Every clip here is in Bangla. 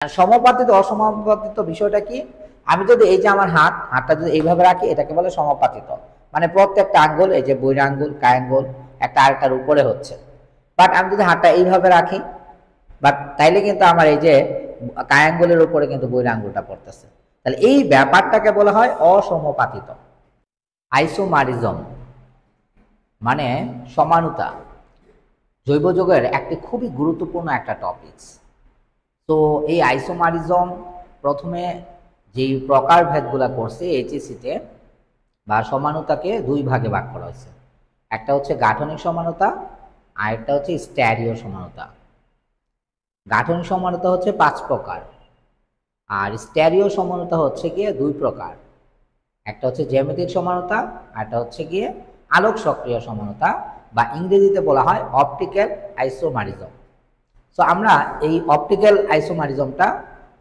আর সমাপতিত অসমাপতিত বিষয়টা কি? আমি যদি এই যে আমার হাতটা যদি এইভাবে রাখি এটাকে বলে সমাপতিত, মানে প্রত্যেকটা আঙ্গুল, এই যে বৈর আঙ্গুল কায়াঙ্গুল একটা আরেকটার উপরে হচ্ছে। বাট আমি যদি হাতটা এইভাবে রাখি, বাট তাইলে কিন্তু আমার এই যে কায়াঙ্গুলের উপরে কিন্তু বৈর আঙ্গুলটা পড়তেছে। তাহলে এই ব্যাপারটাকে বলা হয় অসমপাতিত। আইসোমারিজম মানে সমানুতা, জৈব যৌগের একটি খুবই গুরুত্বপূর্ণ একটা টপিকস। তো এই আইসোমারিজম প্রথমে যেই প্রকারভেদগুলো করছে এইচএসসিতে বা সমানুতাকে দুই ভাগে ভাগ করা হয়েছে। একটা হচ্ছে গাঠনিক সমানুতা আর একটা হচ্ছে স্ট্যারিও সমানুতা। গাঠনিক সমানুতা হচ্ছে 5 প্রকার আর স্ট্যারিও সমানুতা হচ্ছে গিয়ে 2 প্রকার। একটা হচ্ছে জ্যামিতিক সমানুতা আর একটা হচ্ছে গিয়ে আলোক সক্রিয় সমানুতা বা ইংরেজিতে বলা হয় অপটিক্যাল আইসোমারিজম। তো আমরা এই অপটিক্যাল আইসোমারিজমটা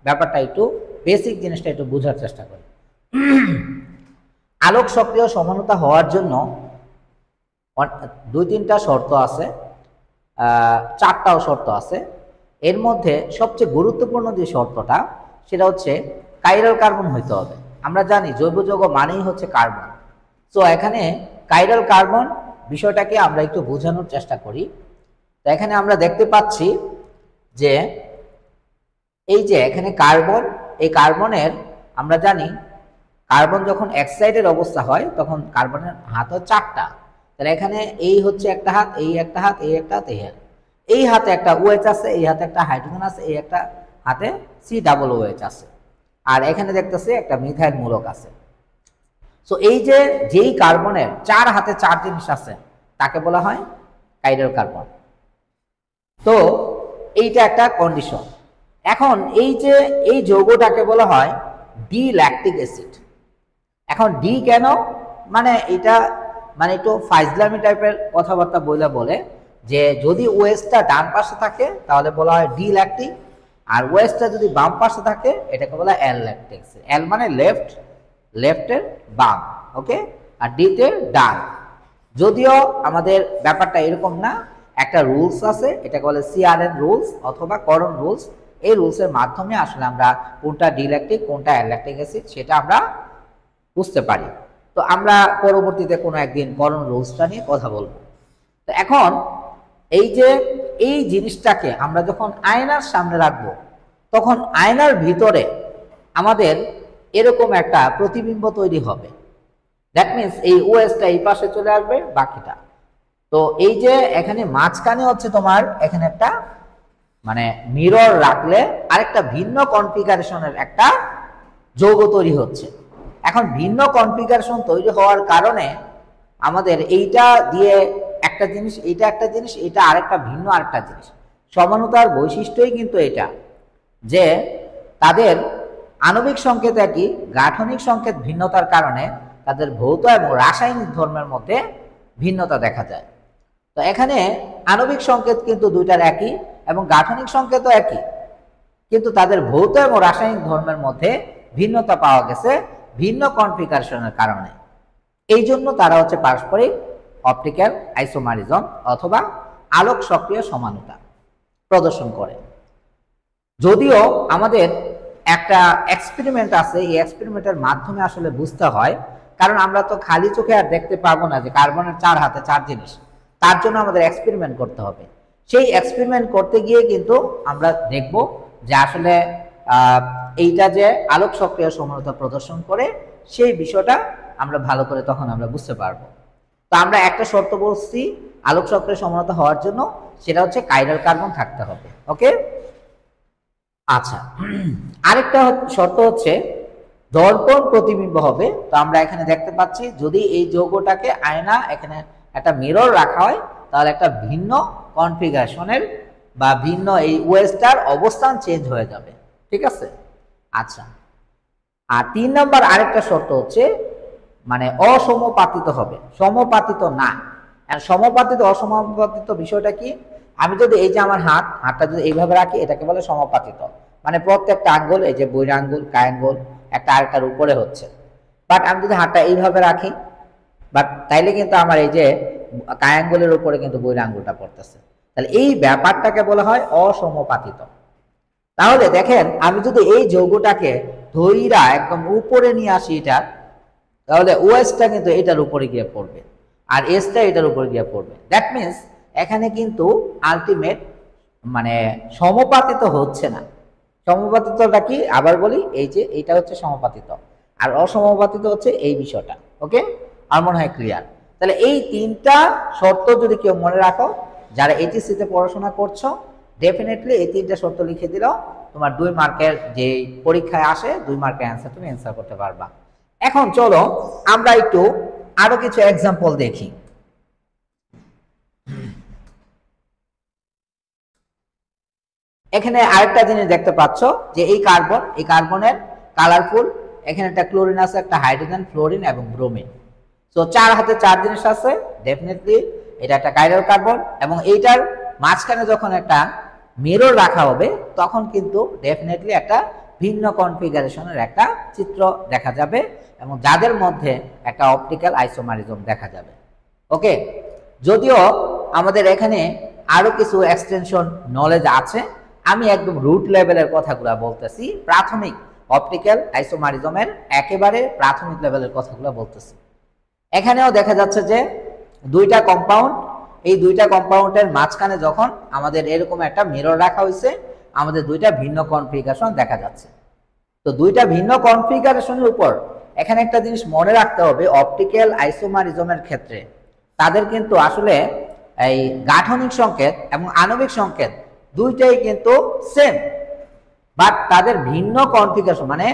ব্যাপারটা একটু বেসিক জিনিসটা একটু বোঝার চেষ্টা করি। আলোক সক্রিয় সমানুতা হওয়ার জন্য 2-3টা শর্ত আছে, 4টাও শর্ত আছে। এর মধ্যে সবচেয়ে গুরুত্বপূর্ণ যে শর্তটা সেটা হচ্ছে কাইরাল কার্বন হইতে হবে। আমরা জানি জৈব যৌগ মানেই হচ্ছে কার্বন। তো এখানে কাইরাল কার্বন বিষয়টাকে আমরা একটু বোঝানোর চেষ্টা করি। তো এখানে আমরা দেখতে পাচ্ছি যে এই যে এখানে কার্বন, এই কার্বনের আমরা জানি কার্বন যখন এক্সাইডের অবস্থা হয় তখন কার্বনের হাত হয় 4টা। তাহলে এখানে এই হচ্ছে একটা হাত, এই একটা হাত, এই একটা হাত, এই হাত, এই হাতে একটা OH আছে, এই হাতে একটা হাইড্রোজেন আছে, এই একটা হাতে COOH আছে, আর এখানে দেখতেছে একটা মিথাইল মূলক আছে। সো এই যে যেই কার্বনের 4 হাতে 4 জিনিস আছে তাকে বলা হয় কাইরাল কার্বন। তো এইটা একটা কন্ডিশন। এখন এই যে এই যৌগটাকে বলা হয় ডি ল্যাকটিক অ্যাসিড। এখন ডি কেন, মানে এটা মানে একটু ফাইজলামি টাইপের কথাবার্তা বলে যে যদি ওয়েস্টটা ডান পাশে থাকে তাহলে বলা হয় ডি ল্যাকটিক, আর ওয়েস্টটা যদি বাম পাশে থাকে এটাকে বলা হয় এল ল্যাকটিক। এল মানে লেফট, লেফটের বাম, ওকে, আর ডিতে ডান। যদিও আমাদের ব্যাপারটা এরকম না, একটা রুলস আছে, এটাকে বলে CRN রুলস অথবা করন রুলস। এই রুলসের মাধ্যমে আসলে আমরা কোনটা ডি ল্যাকটিক কোনটা এল ল্যাকটিক অ্যাসিড সেটা আমরা বুঝতে পারি। তো আমরা পরবর্তীতে কোনো একদিন করন রুলসটা নিয়ে কথা বলবো। তো এখন এই যে এই জিনিসটাকে আমরা যখন আয়নার সামনে রাখবো তখন আয়নার ভিতরে আমাদের এরকম একটা প্রতিবিম্ব তৈরি হবে। দ্যাট মিনস এই ওএসটা এই পাশে চলে আসবে বাকিটা। তো এই যে এখানে মাঝখানে হচ্ছে তোমার এখানে একটা মানে মিরর রাখলে আরেকটা ভিন্ন কনফিগারেশনের একটা যৌগ তৈরি হচ্ছে। এখন ভিন্ন কনফিগারেশন তৈরি হওয়ার কারণে আমাদের এইটা দিয়ে একটা জিনিস, এইটা একটা জিনিস, এটা আরেকটা ভিন্ন আরেকটা জিনিস। সমানুতার বৈশিষ্ট্যই কিন্তু এটা যে তাদের আণবিক সংকেত একই, গাঠনিক সংকেত ভিন্নতার কারণে তাদের ভৌত এবং রাসায়নিক ধর্মের মধ্যে ভিন্নতা দেখা যায়। তো এখানে আণবিক সংকেত কিন্তু দুইটার একই এবং গাঠনিক সংকেতও একই, কিন্তু তাদের ভৌত এবং রাসায়নিক ধর্মের মধ্যে ভিন্নতা পাওয়া গেছে ভিন্ন কনফিগারেশনের কারণে। এই জন্য তারা হচ্ছে পারস্পরিক অপটিক্যাল আইসোমারিজম অথবা আলোক সক্রিয় সমানুতা প্রদর্শন করে। যদিও আমাদের একটা এক্সপেরিমেন্ট আছে, এই এক্সপেরিমেন্টের মাধ্যমে আসলে বুঝতে হয়, কারণ আমরা তো খালি চোখে আর দেখতে পাবো না যে কার্বনের 4 হাতে 4 জিনিস। তার জন্য আমাদের এক্সপেরিমেন্ট করতে হবে। সেই এক্সপেরিমেন্ট করতে গিয়ে কিন্তু আমরা দেখব যে আসলে এইটা যে আলোক সক্রিয় সমানুতা প্রদর্শন করে সেই বিষয়টা আমরা ভালো করে তখন আমরা বুঝতে পারবো। তো আমরা একটা শর্ত বলছি আলোক সক্রিয় সমানুতা হওয়ার জন্য, সেটা হচ্ছে কাইরাল কার্বন থাকতে হবে, ওকে। আচ্ছা, আরেকটা শর্ত হচ্ছে দর্পণ প্রতিবিম্ব হবে। তো আমরা এখানে দেখতে পাচ্ছি যদি এই যৌগটাকে আয়না এখানে একটা মিরর রাখা হয় তাহলে একটা ভিন্ন কনফিগারেশনের বা ভিন্ন এই ওয়েস্টার অবস্থান চেঞ্জ হয়ে যাবে, ঠিক আছে। আচ্ছা, আর 3 নম্বর আরেকটা শর্ত হচ্ছে মানে অসমপাতিত হবে, সমপাতিত না। আর সমপাতিত অসমপাতিত বিষয়টা কি? আমি যদি এই যে আমার হাতটা যদি এইভাবে রাখি এটাকে বলে সমাপাতিত, মানে প্রত্যেকটা আঙ্গুল, এই যে বৈর আঙ্গুল কায়াঙ্গুল একটা আরেকটার উপরে হচ্ছে। বাট আমি যদি হাতটা এইভাবে রাখি, বাট তাইলে কিন্তু আমার এই যে কায়াঙ্গুলের উপরে কিন্তু বৈর আঙ্গুলটা পড়তেছে। তাহলে এই ব্যাপারটাকে বলা হয় অসমপাতিত। তাহলে দেখেন আমি যদি এই যৌগটাকে ধইরা একদম উপরে নিয়ে আসি এটা, তাহলে ওএসটা কিন্তু এটার উপরে গিয়ে পড়বে আর এসটা এটার উপরে গিয়ে পড়বে। দ্যাট মিনস এখানে কিন্তু আলটিমেট মানে সমপাতিত হচ্ছে না। সমপাতিতটা কি আবার বলি, এই যে এটা হচ্ছে সমপাতিত আর অসমপাতিত হচ্ছে এই বিষয়টা। ওকে, আর মনে হয় ক্লিয়ার। তাহলে এই তিনটা শর্ত যদি কেউ মনে রাখো, যারা এইচএসসিতে পড়াশোনা করছো, ডেফিনেটলি এই তিনটা শর্ত লিখে দিলেও তোমার 2 মার্কের যে পরীক্ষায় আসে 2 মার্কের অ্যান্সার তুমি অ্যান্সার করতে পারবা। এখন চলো আমরা একটু আরো কিছু এক্সাম্পল দেখি। এখানে আরেকটা জিনিস দেখতে পাচ্ছ যে এই কার্বনের কালারফুল, এখানে একটা ক্লোরিন আছে, একটা হাইড্রোজেন, ফ্লোরিন এবং ব্রোমিন। সো 4 হাতে 4 জিনিস আছে, ডেফিনেটলি এটা একটা কাইরাল কার্বন। এবং এইটার মাঝখানে যখন একটা মিরর রাখা হবে তখন কিন্তু ডেফিনেটলি একটা ভিন্ন কনফিগারেশনের একটা চিত্র দেখা যাবে এবং যাদের মধ্যে একটা অপটিক্যাল আইসোমারিজম দেখা যাবে। ওকে, যদিও আমাদের এখানে আরো কিছু এক্সটেনশন নলেজ আছে, আমি একদম রুট লেভেলের কথাগুলো বলতেছি, প্রাথমিক অপটিক্যাল আইসোমারিজমের একেবারে প্রাথমিক লেভেলের কথাগুলো বলতেছি। এখানেও দেখা যাচ্ছে যে দুইটা কম্পাউন্ড, এই দুইটা কম্পাউন্ডের মাঝখানে যখন আমাদের এরকম একটা মিরর রাখা হয়েছে, আমাদের দুইটা ভিন্ন কনফিগারেশন দেখা যাচ্ছে। তো দুইটা ভিন্ন কনফিগারেশনের উপর এখানে একটা জিনিস মনে রাখতে হবে, অপটিক্যাল আইসোমারিজমের ক্ষেত্রে তাদের কিন্তু আসলে এই গাঠনিক সংকেত এবং আণবিক সংকেত দুইটাই কিন্তু সেম, বাট তাদের ভিন্ন কনফিগারেশন। মানে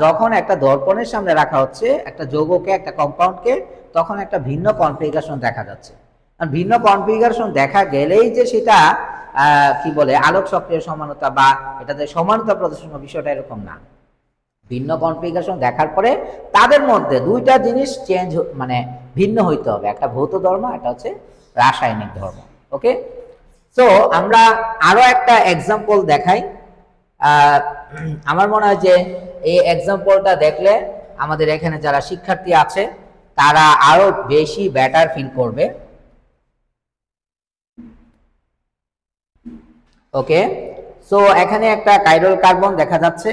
যখন একটা দর্পণের সামনে রাখা হচ্ছে একটা যৌগকে, একটা কম্পাউন্ডকে, তখন একটা ভিন্ন কনফিগারেশন দেখা যাচ্ছে। আর ভিন্ন কনফিগারেশন দেখা গেলেই যে সেটা কি বলে আলোক সক্রিয় সমানতা বা এটাতে সমানতা প্রদর্শন বিষয়টা এরকম না। ভিন্ন কনফিগারেশন দেখার পরে তাদের মধ্যে দুইটা জিনিস চেঞ্জ মানে ভিন্ন হইতে হবে, একটা ভৌত ধর্ম, একটা হচ্ছে রাসায়নিক ধর্ম। ওকে, সো আমরা আরো একটা এক্সাম্পল দেখাই। আমার মনে হয় যে এই এক্সাম্পলটা দেখলে আমাদের এখানে যারা শিক্ষার্থী আছে তারা আরো বেশি বেটার ফিল করবে। ওকে, সো এখানে একটা কাইরাল কার্বন দেখা যাচ্ছে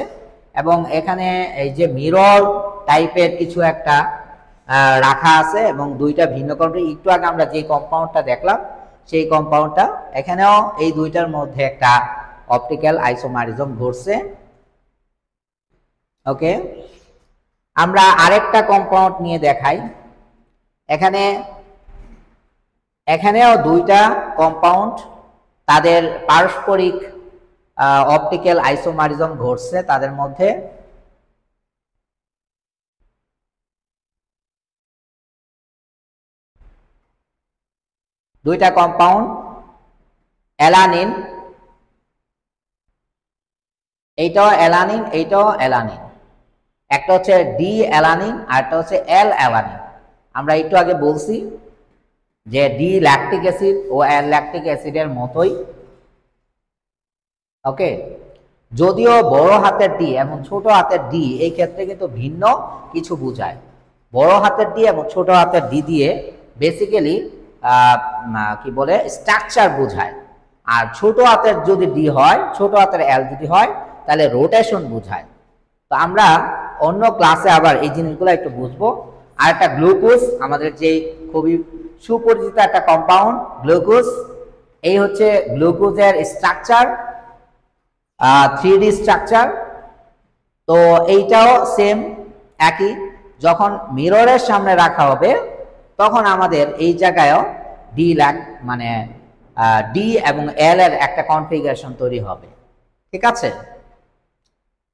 এবং এখানে এই যে মিরর টাইপের কিছু একটা রাখা আছে এবং দুইটা ভিন্ন কম্পাউন্ড। একটু আগে আমরা যে কম্পাউন্ডটা দেখলাম সেই কম্পাউন্ডটা, এখানেও এই দুইটার মধ্যে একটা অপটিক্যাল আইসোমারিজম ঘটছে। ওকে, আমরা আরেকটা কম্পাউন্ড নিয়ে দেখাই। এখানেও দুইটা কম্পাউন্ড, তাদের পারস্পরিক অপটিক্যাল আইসোমারিজম ঘটছে তাদের মধ্যে। দুইটা কম্পাউন্ড অ্যালানিন, এইটাও অ্যালানিন, এইটাও অ্যালানিন। একটা হচ্ছে ডি অ্যালানিন আর একটা হচ্ছে এল অ্যালানিন। আমরা একটু আগে বলছি যে ডি ল্যাকটিক অ্যাসিড ও এল ল্যাকটিক অ্যাসিডের মতোই। ওকে, যদিও বড় হাতের ডি এবং ছোট হাতের ডি এই ক্ষেত্রে কিন্তু ভিন্ন কিছু বোঝায়। বড় হাতের ডি এবং ছোট হাতের ডি দিয়ে বেসিক্যালি কি বলে স্ট্রাকচার বোঝায়, আর ছোট হাতের যদি ডি হয়, ছোট হাতের এল যদি হয় তাহলে রোটেশন বোঝায়। তো আমরা অন্য ক্লাসে আবার এই জিনিসগুলো একটু বুঝবো। আর একটা গ্লুকোজ, আমাদের যে খুবই সুপরিচিত একটা কম্পাউন্ড গ্লুকোজ, এই হচ্ছে গ্লুকোজের স্ট্রাকচার, 3D স্ট্রাকচার। তো এইটাও সেম একই, যখন মিররের সামনে রাখা হবে তখন আমাদের এই জায়গায়ও ডি মানে ডি এবং এল এর একটা কনফিগারেশন তৈরি হবে। ঠিক আছে,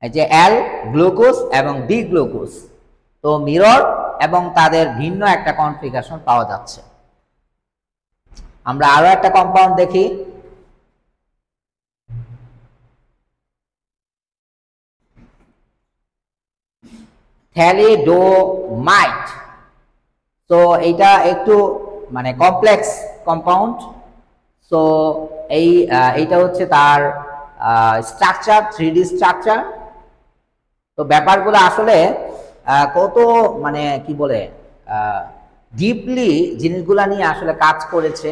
এই যে এল গ্লুকোজ এবং ডি গ্লুকোজ, তো মিরর এবং তাদের ভিন্ন একটা কনফিগারেশন পাওয়া যাচ্ছে। আমরা আরো একটা কম্পাউন্ড দেখি। থ্যালিডোমাইট। তো এইটা একটু মানে কমপ্লেক্স কম্পাউন্ড। সো এইটা হচ্ছে তার স্ট্রাকচার, 3D স্ট্রাকচার। তো ব্যাপারগুলো আসলে কত মানে কি বলে ডিপলি জিনিসগুলা নিয়ে আসলে কাজ করেছে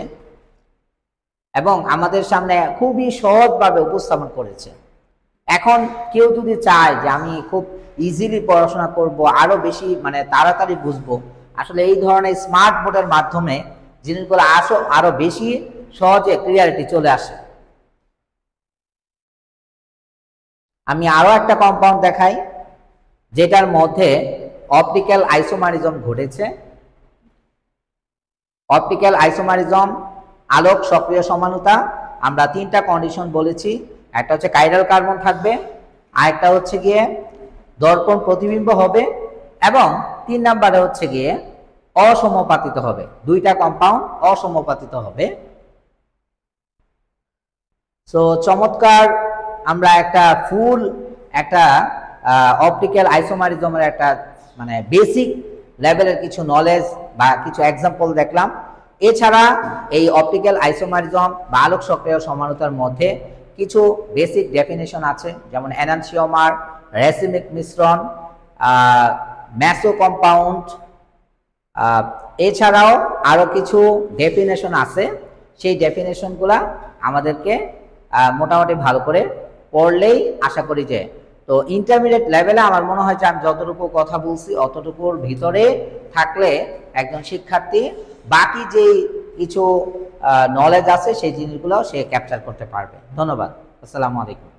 এবং আমাদের সামনে খুবই সহজভাবে উপস্থাপন করেছে। এখন কেউ যদি চায় যে আমি খুব ইজিলি পড়াশোনা করব, আরো বেশি মানে তাড়াতাড়ি বুঝবো, আসলে এই ধরনের স্মার্ট বোর্ডের মাধ্যমে জিনিসগুলো আরো বেশি সহজে ক্লিয়ারিটি চলে আসে। আমি আরো একটা কম্পাউন্ড দেখাই যেটার মধ্যে অপটিক্যাল আইসোমারিজম ঘটেছে। অপটিক্যাল আইসোমারিজম, আলোক সক্রিয় সমানুতা, আমরা তিনটা কন্ডিশন বলেছি। একটা হচ্ছে কাইরাল কার্বন থাকবে, আরেকটা হচ্ছে গিয়ে দর্পণ প্রতিবিম্ব হবে, এবং 3 নম্বরে হচ্ছে গিয়ে অসমপাতিত হবে। দুইটা কম্পাউন্ড অসমপাতিত হবে। সো চমৎকার, আমরা একটা ফুল একটা অপটিক্যাল আইসোমারিজমের একটা মানে বেসিক লেভেলের কিছু নলেজ বা কিছু এক্সাম্পল দেখলাম। এছাড়া এই অপটিক্যাল আইসোমারিজম বা আলোক সক্রিয় সমানুতার মধ্যে কিছু বেসিক ডেফিনেশন আছে, যেমন এনানসিওমার, রেসিমিক মিশ্রণ, মেসো কম্পাউন্ড। এছাড়াও আরো কিছু ডেফিনেশন আছে, সেই ডেফিনেশনগুলা আমাদেরকে মোটামুটি ভালো করে পড়লেই আশা করি যে, তো ইন্টারমিডিয়েট লেভেলে আমার মনে হয় যে আমি যতটুকু কথা বলছি অতটুকুর ভিতরে থাকলে একজন শিক্ষার্থী বাকি যেই কিছু নলেজ আছে সেই জিনিসগুলো সে ক্যাপচার করতে পারবে। ধন্যবাদ। আসসালামু আলাইকুম।